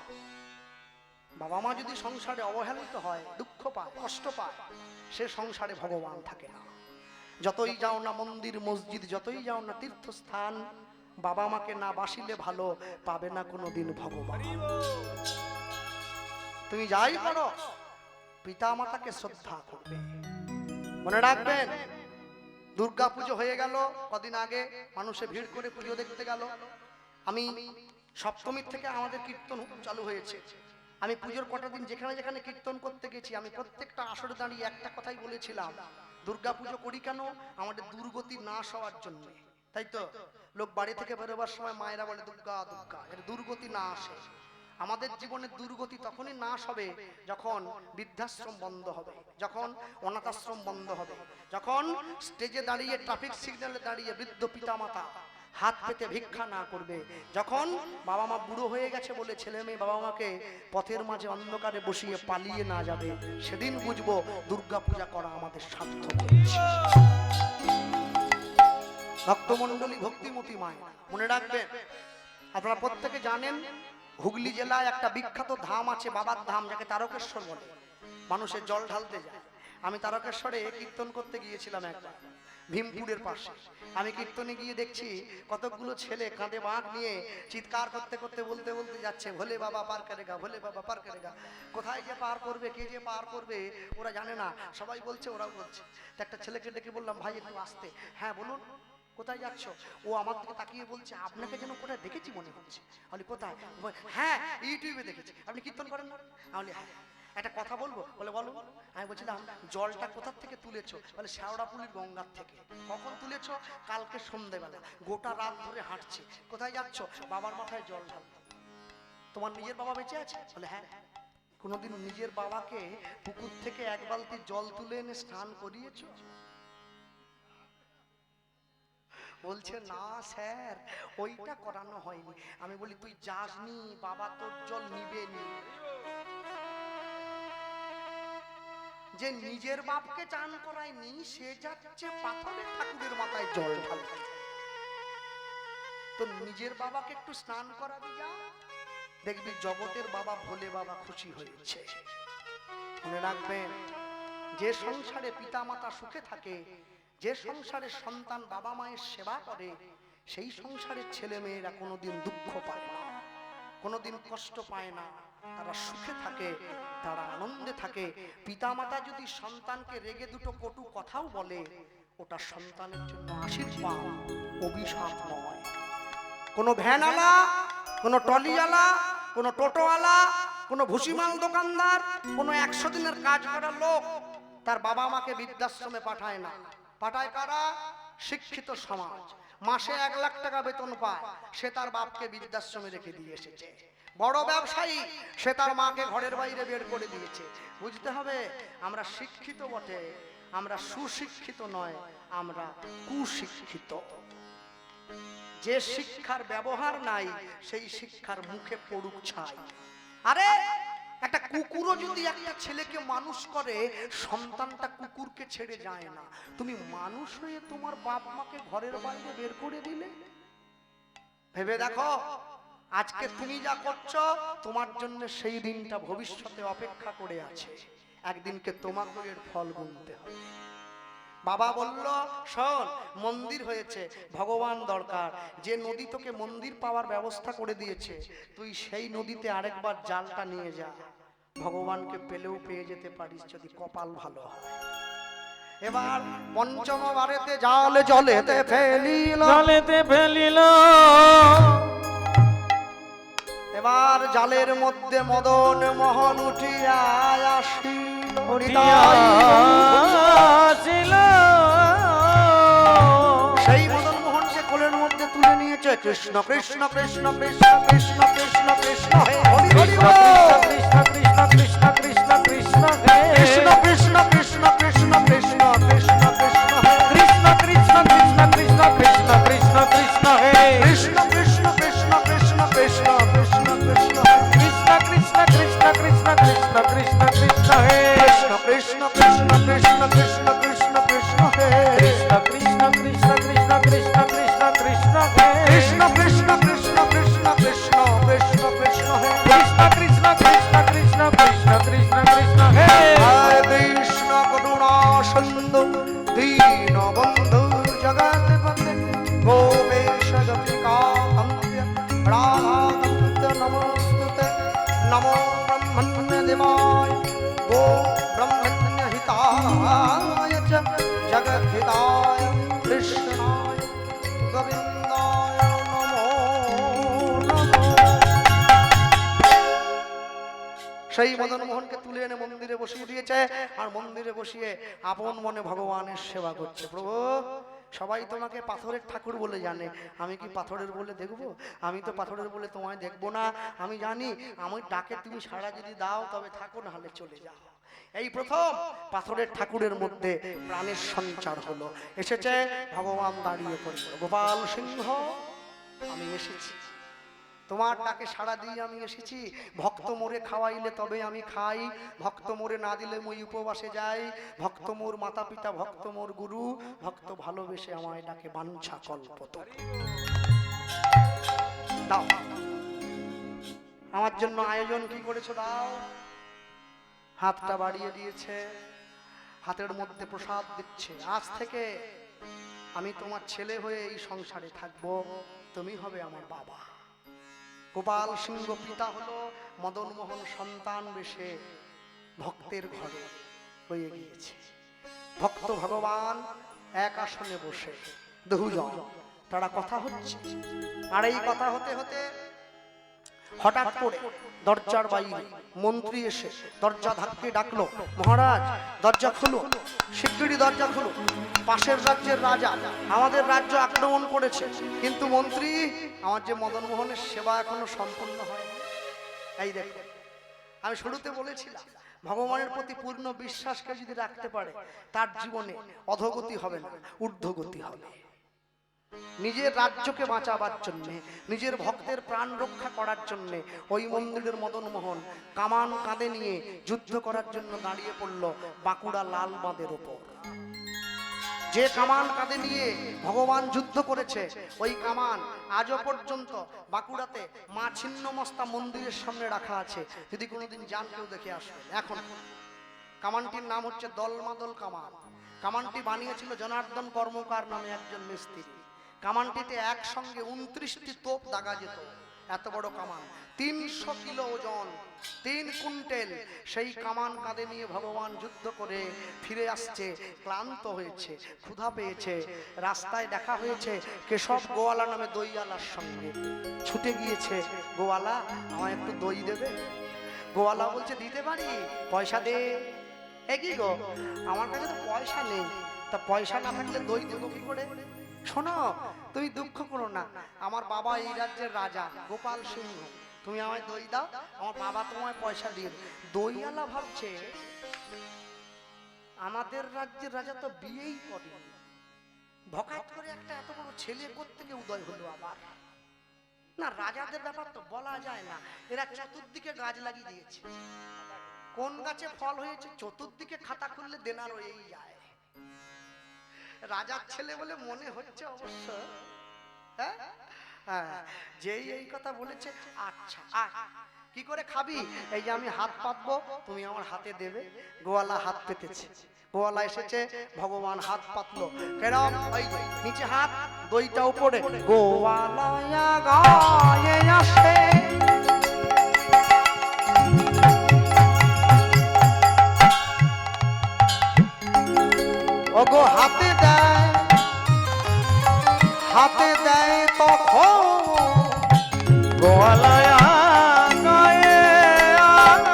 বাবা মা যদি সংসারে অবহেলিত হয়, দুঃখ পায়, কষ্ট পায়, সে সংসারে ভগবান থাকে না। যতই যাও না মন্দির মসজিদ, যতই যাও না তীর্থস্থান, বাবা মাকে না বাসিলে ভালো, পাবে না কোনোদিন ভগবান। তুমি যাই করো, পিতা মাতাকে শ্রদ্ধা করবে। মনে রাখবেন, দুর্গা পুজো হয়ে গেল কদিন আগে, মানুষে ভিড় করে পুজো দেখতে গেল। আমি সপ্তমীর থেকে আমাদের কীর্তন চালু হয়েছে। আমি পুজোর কটা দিন যেখানে যেখানে কীর্তন করতে গেছি, আমি প্রত্যেকটা আসরে দাঁড়িয়ে একটা কথাই বলেছিলাম, দুর্গা পুজো করি কেন? আমাদের দুর্গতি নাশ হওয়ার জন্য। তাই তো লোক বাড়ি থেকে বেরোবার সময় মায়েরা বলে দুর্গা দুর্গা, এর দুর্গতি না আসে। আমাদের জীবনের দুর্গতি তখনই নাশ হবে যখন বৃদ্ধাশ্রম বন্ধ হবে, যখন অনাথাশ্রম বন্ধ হবে, যখন স্টেজে দাঁড়িয়ে ট্রাফিক সিগন্যালে দাঁড়িয়ে বৃদ্ধ পিতামাতা হাত পেতে ভিক্ষা না করবে, যখন বাবা মা বুড়ো হয়ে গেছে বলে ছেলে মেয়ে বাবা মাকে পথের মাঝে অন্ধকারে বসিয়ে পালিয়ে না যাবে, সেদিন বুঝবো দুর্গা পূজা করা আমাদের সার্থক হয়েছে। ভক্তমণ্ডলী, ভক্তিমতী মায়, মনে রাখবেন, আপনারা প্রত্যেকে জানেন হুগলি জেলায় একটা বিখ্যাত ধাম আছে, বাবার ধাম, যাকে তারকেশ্বর বলে। মানুষের জল ঢালতে যায়। আমি তারকেশ্বরে কীর্তন করতে গিয়েছিলাম একবার, ভীমপুরের পাশে। আমি কীর্তনে গিয়ে দেখছি কতগুলো ছেলে কাঁধে বাঁক নিয়ে চিৎকার করতে করতে বলতে বলতে যাচ্ছে, ভোলে বাবা পার করেগা, ভোলে বাবা পার করেগা। কোথায় যে পার করবে, কে যে পার করবে ওরা জানে না, সবাই বলছে, ওরাও বলছে। তো একটা ছেলেকে ডেকে বললাম, ভাই একটু আসতে। হ্যাঁ বলুন, কোথায় যাচ্ছ? ও আমার দিকে তাকিয়ে বলছে, আপনাকে যেন কোথায় দেখেছি মনে হচ্ছে। আমি কোথায়? হ্যাঁ ইউটিউবে দেখেছি। আপনি কীর্তন করেন না? আমি হ্যাঁ। একটা কথা বলবো? বলে বলো। আমি বলছিলাম জলটা কোথা থেকে তুলেছো? বলে শ্যাওড়াপুলির গঙ্গার থেকে। কখন তুলেছো? কালকে সন্ধ্যেবেলা। গোটা রাত ধরে হাঁটছি। কোথায় যাচ্ছ? বাবার মাথায় জল ঢালতে। তোমার নিজের বাবা বেঁচে আছে? বলে হ্যাঁ। কোনোদিন নিজের বাবাকে পুকুর থেকে এক বালতি জল তুলে এনে স্নান করিয়েছো? বলছে না স্যার, ওইটা করানো হয়নি। আমি বলি তুই যাসনি, বাবা তোর জল নিবে নি। যে নিজের বাপকে চান করায়নি, সে যাচ্ছে পাথরের ঠাকুরের মাথায় জল ঢালতে। তো নিজের বাবাকে একটু স্নান করাবি, যা দেখবি জগতের বাবা ভোলে বাবা খুশি হয়েছে। মনে রাখবেন, যে সংসারে পিতা মাতা সুখে থাকে, যে সংসারে সন্তান বাবা মায়ের সেবা করে, সেই সংসারের ছেলে মেয়েরা কোনোদিন দুঃখ পায় না, কোনোদিন কষ্ট পায় না, তারা সুখে থাকে, তারা আনন্দে থাকে। পিতা মাতা যদি সন্তানকে রেগে দুটো কটু কথাও বলে, ওটা সন্তানের জন্য আশীর্বাদ, অভিশাপ নয়। কোনো ভ্যানওয়ালা, কোনো ট্রলিওয়ালা, কোনো টোটোওয়ালা, কোনো ভুসিমাল দোকানদার, কোনো 100 দিনের কাজ করার লোক তার বাবা মাকে বৃদ্ধাশ্রমে পাঠায় না। পাঠায় কারা? শিক্ষিত সমাজ। মাসে 1 লাখ টাকা বেতন পায়, সে তার বাপকে বৃদ্ধাশ্রমে রেখে দিয়ে এসেছে। বড় ব্যবসায়ী, সে তার মাকে ঘরের বাইরে বের করে দিয়েছে। বুঝতে হবে, আমরা শিক্ষিত বটে, আমরা সুশিক্ষিত নয়, আমরা কুশিক্ষিত। যে শিক্ষার ব্যবহার নাই, সেই শিক্ষার মুখে পড়ুক ছাই। আরে একটা কুকুরও যদি একটা ছেলেকে মানুষ করে, সন্তানটা কুকুরকে ছেড়ে যায় না। তুমি মানুষ হয়ে তোমার বাপ মাকে ঘরের বাইরে বের করে দিলে, ভেবে দেখো আজকে তুমি যা করছো, তোমার জন্য সেই দিনটা ভবিষ্যতে অপেক্ষা করে আছে। একদিনকে তোমাকে এর ফল গুনতে হবে। বাবা বলল, শোন, মন্দির হয়েছে, ভগবান দরকার। যে নদী তোকে মন্দির পাওয়ার ব্যবস্থা করে দিয়েছে, তুই সেই নদীতে আরেকবার জালটা নিয়ে যা। ভগবানকে পেলেও পেয়ে যেতে পারিস যদি কপাল ভালো হয়। এবার পঞ্চম বারেতে জাল জলেতে ফেলিল, জলেতে ফেলিল, এবার জালের মধ্যে মদন মোহন উঠিয়া আসিল, উঠিয়াছিল। সেই মদন মোহনকে কোলের মধ্যে তুলে নিয়েছে। কৃষ্ণ কৃষ্ণ কৃষ্ণ কৃষ্ণ কৃষ্ণ কৃষ্ণ কৃষ্ণ হে হরি হরি বল। কৃষ্ণ কৃষ্ণ কৃষ্ণ কৃষ্ণ কৃষ্ণ হে কৃষ্ণ কৃষ্ণ কৃষ্ণ কৃষ্ণ কৃষ্ণ কৃষ্ণ কৃষ্ণ হে কৃষ্ণ কৃষ্ণ কৃষ্ণ কৃষ্ণ কৃষ্ণ কৃষ্ণ কৃষ্ণ হে কৃষ্ণ কৃষ্ণ কৃষ্ণ কৃষ্ণ কৃষ্ণ কৃষ্ণ কৃষ্ণ হে কৃষ্ণ কৃষ্ণ কৃষ্ণ কৃষ্ণ কৃষ্ণ কৃষ্ণ কৃষ্ণ হে কৃষ্ণ কৃষ্ণ কৃষ্ণ কৃষ্ণ কৃষ্ণ কৃষ্ণ কৃষ্ণ হে কৃষ্ণ কৃষ্ণ কৃষ্ণ কৃষ্ণ কৃষ্ণ কৃষ্ণ কৃষ্ণ হে কৃষ্ণ কৃষ্ণ কৃষ্ণ কৃষ্ণ কৃষ্ণ কৃষ্ণ কৃষ্ণ হে কৃষ্ণ কৃষ্ণ কৃষ্ণ কৃষ্ণ কৃষ্ণ কৃষ্ণ কৃষ্ণ হে হরে কৃষ্ণ করুণা সিন্ধু দীনবন্ধু জগৎপতে গোপেশ গোপিকাকান্ত্য রাধাকান্ত নমস্তুতে নমো ব্রহ্মণ্য দেবায় গো ব্রহ্মণ্য হিতায় চ জগদ্ধিতায় কৃষ্ণায় গোবিন্দায় নমো নমঃ। সেই মদন মোহনকে তুলে এনে মন্দিরে বসিয়ে দিয়েছে, আর মন্দিরে বসিয়ে আপন মনে ভগবানের সেবা করছে। প্রভু, সবাই তোমাকে পাথরের ঠাকুর বলে জানে, আমি কি পাথরের বলে দেখবো? আমি তো পাথরের বলে তোমায় দেখবো না। আমি জানি আমি ডাকে তুমি সাড়া যদি দাও তবে থাকো, না হলে চলে যাও। এই প্রথম পাথরের ঠাকুরের মধ্যে প্রাণের সঞ্চার হলো। এসেছে ভগবান দাঁড়িয়ে পড়ল, গোপাল সিংহ আমি এসেছি, তোমার ডাকে সাড়া দিয়ে আমি এসেছি। ভক্ত মোরে খাওয়াইলে তবে আমি খাই, ভক্ত মোরে না দিলে মই উপবাসে যাই। ভক্ত মোর মাতা পিতা, ভক্ত মোর গুরু, ভক্ত ভালোবেসে আমায় ডাকে বাঞ্ছা কল্পতরু। দাও আমার জন্য আয়োজন কি করেছো দাও। হাতটা বাড়িয়ে দিয়েছে, হাতের মধ্যে প্রসাদ দিচ্ছে। আজ থেকে আমি তোমার ছেলে হয়ে এই সংসারে থাকবো, তুমি হবে আমার বাবা। গোপাল সিংহ পিতা হলো, মদন মোহন সন্তান বেশে ভক্তের ঘরে হয়ে গিয়েছে। ভক্ত ভগবান এক আসনে বসে, দুজন তারা কথা হচ্ছে। আর এই কথা হতে হতে হঠাৎ করে দরজার বাইরে মন্ত্রী এসে দরজা ধাক্কে ডাকলো, মহারাজ দরজা খুলো, শিগগিরই দরজা খুলো, পাশের রাজ্যের রাজা আমাদের রাজ্য আক্রমণ করেছে। কিন্তু মন্ত্রী, আমার যে মদন মোহনের সেবা এখনো সম্পূর্ণ হয়নি। এই দেখো, আমি শুরুতে বলেছিলাম ভগবানের প্রতি পূর্ণ বিশ্বাসকে যদি রাখতে পারে তার জীবনে অধোগতি হবে না, ঊর্ধ্বগতি হবে। নিজের রাজ্যকে বাঁচাবার জন্য, নিজের ভক্তের প্রাণ রক্ষা করার জন্য ওই মন্দিরের মদন মোহন কামান কাঁধে নিয়ে যুদ্ধ করার জন্য দাঁড়িয়ে পড়ল বাঁকুড়া লাল বাঁধের ওপর। যে কামান কাঁধে নিয়ে ভগবান যুদ্ধ করেছে, ওই কামান আজও পর্যন্ত বাঁকুড়াতে মা ছিন্নমস্তা মন্দিরের সামনে রাখা আছে। যদি কোনোদিন যান কেউ দেখে আসবেন। এখন কামানটির নাম হচ্ছে দলমাদল কামান। কামানটি বানিয়েছিল জনার্দন কর্মকার নামে একজন মিস্ত্রি। কামানটিতে একসঙ্গে 29টি তোপ দাগা যেত। এত বড় কামান, 300 কিলো ওজন, 3 কুইন্টাল। সেই কামান কাঁধে নিয়ে ভগবান যুদ্ধ করে ফিরে আসছে, ক্লান্ত হয়েছে, ক্ষুধা পেয়েছে। রাস্তায় দেখা হয়েছে কেশব গোয়ালা নামে দইওয়ালার সঙ্গে। ছুটে গিয়েছে, গোয়ালা আমায় একটু দই দেবে? গোয়ালা বলছে দিতে পারি, পয়সা দে। এ কি গো, আমার কাছে তো পয়সা নেই। তা পয়সা না থাকলে দই দেবো কি করে? শোনো, তুমি দুঃখ করো না, আমার বাবা এই রাজ্যের রাজা গোপাল সিংহ, তুমি আমায় দই দাও, আমার বাবা তোমায় পয়সা দিয়ে দেবে। দইওয়ালা ভাবছে আমাদের রাজ্যের রাজা তো বিয়েই করে, ভকাত করে একটা এত বড় ছেলে কোত্থেকে উদয় হলো আবার। না, রাজাদের ব্যাপার তো বলা যায় না। এরা চতুর্দিকে গাছ লাগিয়ে দিয়েছে, কোন গাছে ফল হয়েছে চতুর্দিকে খাতা খুললে দেনা রয়েই যায়। রাজার ছেলে বলে মনে হচ্ছে অবশ্য। হ্যাঁ, যেই এই কথা বলেছে, আচ্ছা কি করে খাবি? এই যে আমি হাত পাতবো, তুমি আমার হাতে দেবে। গোয়ালা হাত পেতেছে, গোয়ালা এসেছে, ভগবান হাত পাতলো। কেরম? ওই নিচে হাত, দইটা উপরে। গোয়ালা গায়ে আসে, ওগো হাতে দেয় তখন গোয়ালায়া গায়ে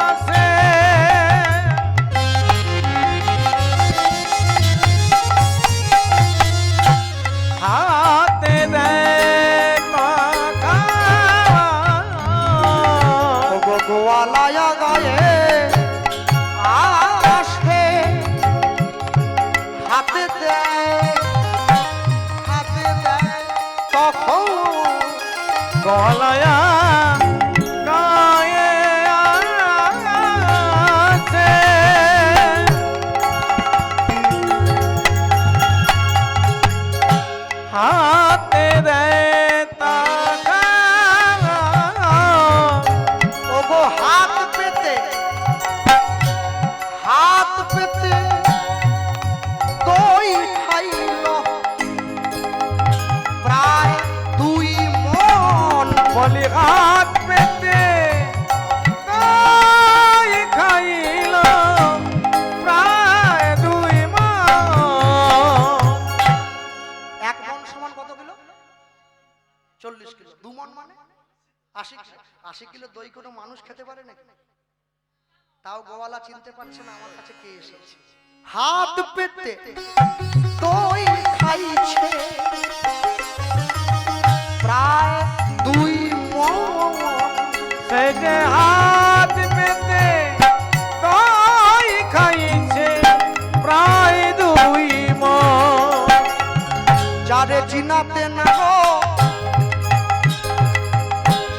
আসে হাতে দেয় মাথা ওগো গোয়ালায়া গায়ে আসে হাতে দেয় তখন গোয়ালায়া গায়ে আসে হাতে দেয় টাকা ওগো হাত পেতে দই খাইল প্রায় 2 মন বলি হাত পেতে তাই খাইল প্রায় 2 মাস 1 মন সমান কত কিলো? 40 কিলো। 2 মন মানে 80 কিলো দই কোনো মানুষ খেতে পারে নাকি? তাও গোয়ালা চিনতে পারছে না আমার কাছে কে এসেছে। হাত পেতে দই খাইছে প্রায় 2 মন সে যে হাত পেতে তাই খাইছে প্রায় 2 মাস যারে চিনাতে না গো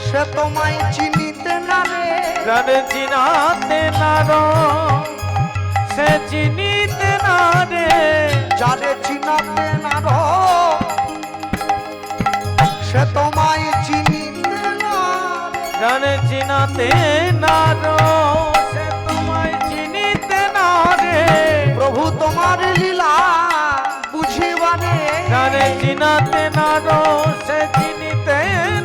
সে তোমায় চিনিতে না রে যারে চিনাতে না রো সে চিনিতে না রে যারে চিনাতে না গো সে তোমায় চিনিতে না রে। যারে চিনাতে না রো সে তোমায় চিনিতে না রে প্রভু তোমার লীলা বুঝিবারে যারে চিনাতে না রো সে চিনিতে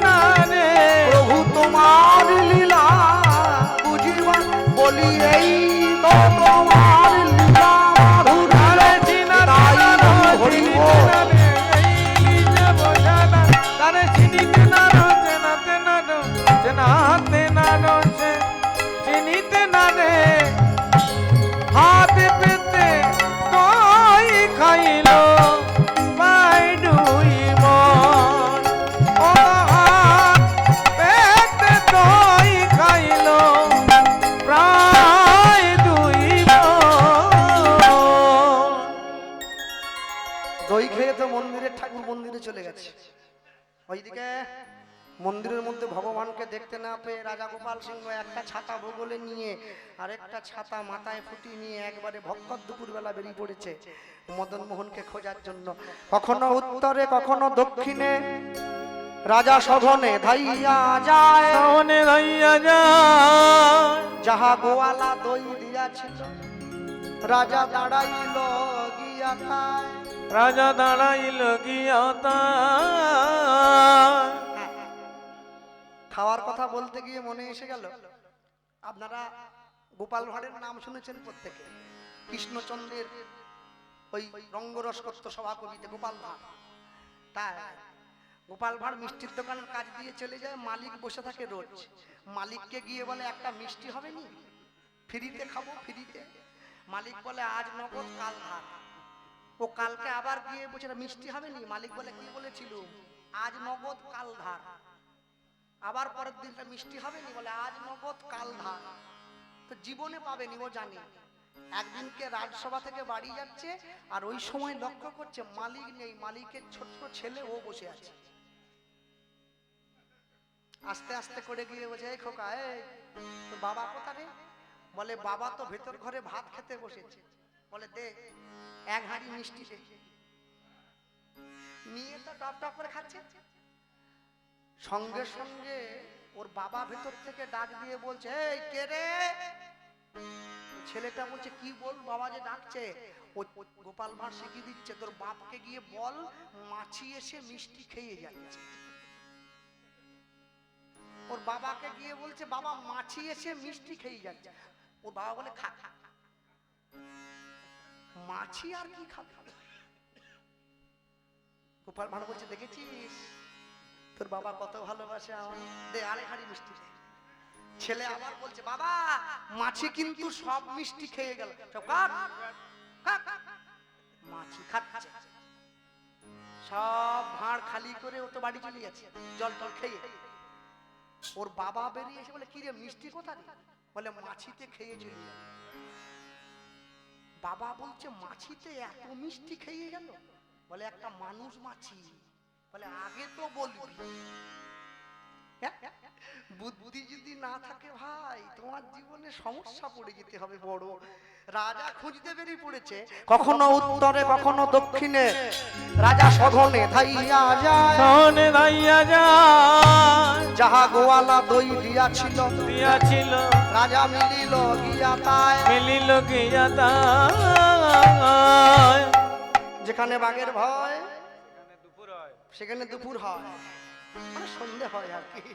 না রে প্রভু তোমার লীলা বুঝিবার বলি এই তো তোমার লীলা মাধুর যারে চিনাতে না রো চিনিতে না রে এই যে বোঝানা যারে চিনিতে না রো চেনাতে না রো চেনাতে না রো সে চিনিতে না রে হাত পেতে তাই খাইলো প্রায় 2 মন ও হাত পেতে তাই খাইলো প্রায় 2 মন দই খেয়ে তো মন্দিরের ঠাকুর মন্দিরে চলে গেছে। ওইদিকে মন্দিরের মধ্যে ভগবানকে দেখতে না পেয়ে রাজা গোপাল সিংহ একটা ছাতা বগলে নিয়ে আর একটা ছাতা মাথায় ফুটিয়ে নিয়ে একবারে ভক্কর দুপুরবেলা বেরিয়ে পড়েছে মদন মোহনকে খোঁজার জন্য। কখনো উত্তরে কখনো দক্ষিণে রাজা সঘনে ধাইয়া যায় সামনে দাইয়া যায় যাহা গোয়ালা দই দিয়াছিল রাজা দাঁড়াইল গিয়া খায়। রাজা দাঁড়াইল গিয়া খাওয়ার কথা বলতে গিয়ে মনে এসে গেল আপনারা গোপাল ভাঁড়ের নাম শুনেছেন প্রত্যেকে। কৃষ্ণচন্দ্রের ওই রঙ্গরসকত্ব সভা কবিতে গোপাল ভাঁড়। তাই গোপাল ভাঁড় মিষ্টির দোকানের কাজ দিয়ে চলে যায়, মালিক বসে থাকে রোজ। মালিককে গিয়ে বলে একটা মিষ্টি হবে নি, ফ্রিতে খাবো ফ্রিতে। মালিক বলে আজ নগদ কাল ধার। ও কালকে আবার গিয়ে বলছে মিষ্টি হবে নি, মালিক বলে কি বলেছিল আজ নগদ কাল ধার। আবার পরের দিনটা মিষ্টি হবে নি, বলে আজ নগদ কাল ধার। তো জীবনে পাবেনি ও জানে। একদিনকে রাজসভা থেকে বাড়ি যাচ্ছে আর ওই সময় লক্ষ্য করছে মালিক নেই, মালিকের ছোট্ট ছেলে ও বসে আছে। আস্তে আস্তে করে গিয়ে বলছে এই খোকা এই তো বাবা কোথায়? বলে বাবা তো ভেতর ঘরে ভাত খেতে বসেছে। বলে দে এক হাঁড়ি মিষ্টি দে। নিয়ে তো টপ টপ করে খাচ্ছে। সঙ্গে সঙ্গে ওর বাবা ভেতর থেকে ডাক দিয়ে বলছে এই কে রে? ছেলেটা বলছে কি বল বাবা যে ডাকছে। ও গোপাল ভাঁড় শিখিয়ে দিচ্ছে তোর বাপকে গিয়ে বল মাছি এসে মিষ্টি খেয়ে যাচ্ছে। ওর বাবাকে গিয়ে বলছে বাবা মাছি এসে মিষ্টি খেয়ে যাচ্ছে। ওর বাবা বলে খা খা। মাছি আর কি খাবে? গোপাল ভাঁড় বলছে, দেখেছিস তোর বাবা কত ভালোবাসে আমার, দে আরেক হাঁড়ি মিষ্টি দে। ছেলে আবার বলছে, বাবা মাছি কিন্তু সব মিষ্টি খেয়ে গেল। চুপ কর, কাক। মাছি খাচ্ছে, সব ভাঁড় খালি করে ও তো বাড়ি চলে যাচ্ছে জল টল খেয়ে। ওর বাবা বেরিয়ে এসে বলে, কি রে মিষ্টি কোথায়? বলে মাছিতে খেয়ে চলে গেল। বাবা বলছে, মাছিতে এত মিষ্টি খেয়ে গেল? বলে একটা মানুষ মাছি। বলে আগে তো বলবি। বুদ্ধি যদি না থাকে ভাই, তোমার জীবনে সমস্যা পড়ে যেতে হবে বড়। রাজা খুঁজতে বেরিয়ে পড়েছে, কখনো উত্তরে কখনো দক্ষিণে। রাজা সঘনে ধাইয়া যায়, সনে দাইয়া যায়, যাহা গোয়ালা দই দিয়াছিল, দিয়াছিল রাজা মিলিল গিয়া তায়। মিলিল গিয়া তাই। যেখানে বাঘের ভয় দুপুর হয়, সেখানে দুপুর হয়, মানে সন্ধে হয় আর কি।